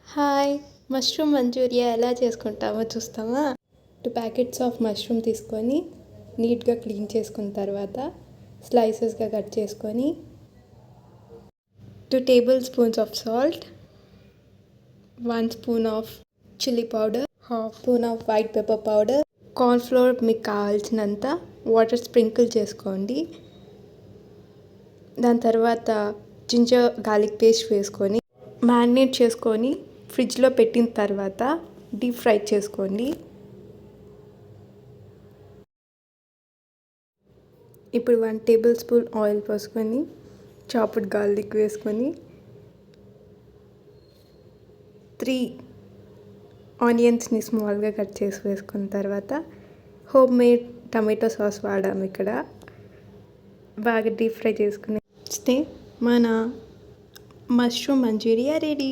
Hi! Mushroom Manchuria ఎలా చేసుకుంటామో చూస్తామా? 2 packets of mushroom తీసుకొని నీట్గా క్లీన్ చేసుకున్న తర్వాత స్లైసెస్గా కట్ చేసుకొని 2 table spoons of salt, 1 spoon of chilli powder, half spoon off white pepper powder, cornflour మీకు కావాల్సినంత వాటర్ స్ప్రింకిల్ చేసుకోండి. దాని తర్వాత జింజర్ గార్లిక్ పేస్ట్ వేసుకొని మ్యారినేట్ చేసుకొని ఫ్రిడ్జ్లో పెట్టిన తర్వాత డీప్ ఫ్రై చేసుకోండి. ఇప్పుడు 1 టేబుల్ స్పూన్ ఆయిల్ పోసుకొని చాప్డ్ గార్లిక్ వేసుకొని 3 ఆనియన్స్ని స్మాల్గా కట్ చేసి వేసుకున్న తర్వాత హోమ్ మేడ్ టమాటో సాస్ వాడాము ఇక్కడ. బాగా డీప్ ఫ్రై చేసుకుని మన మష్రూమ్ మంచూరియా రెడీ.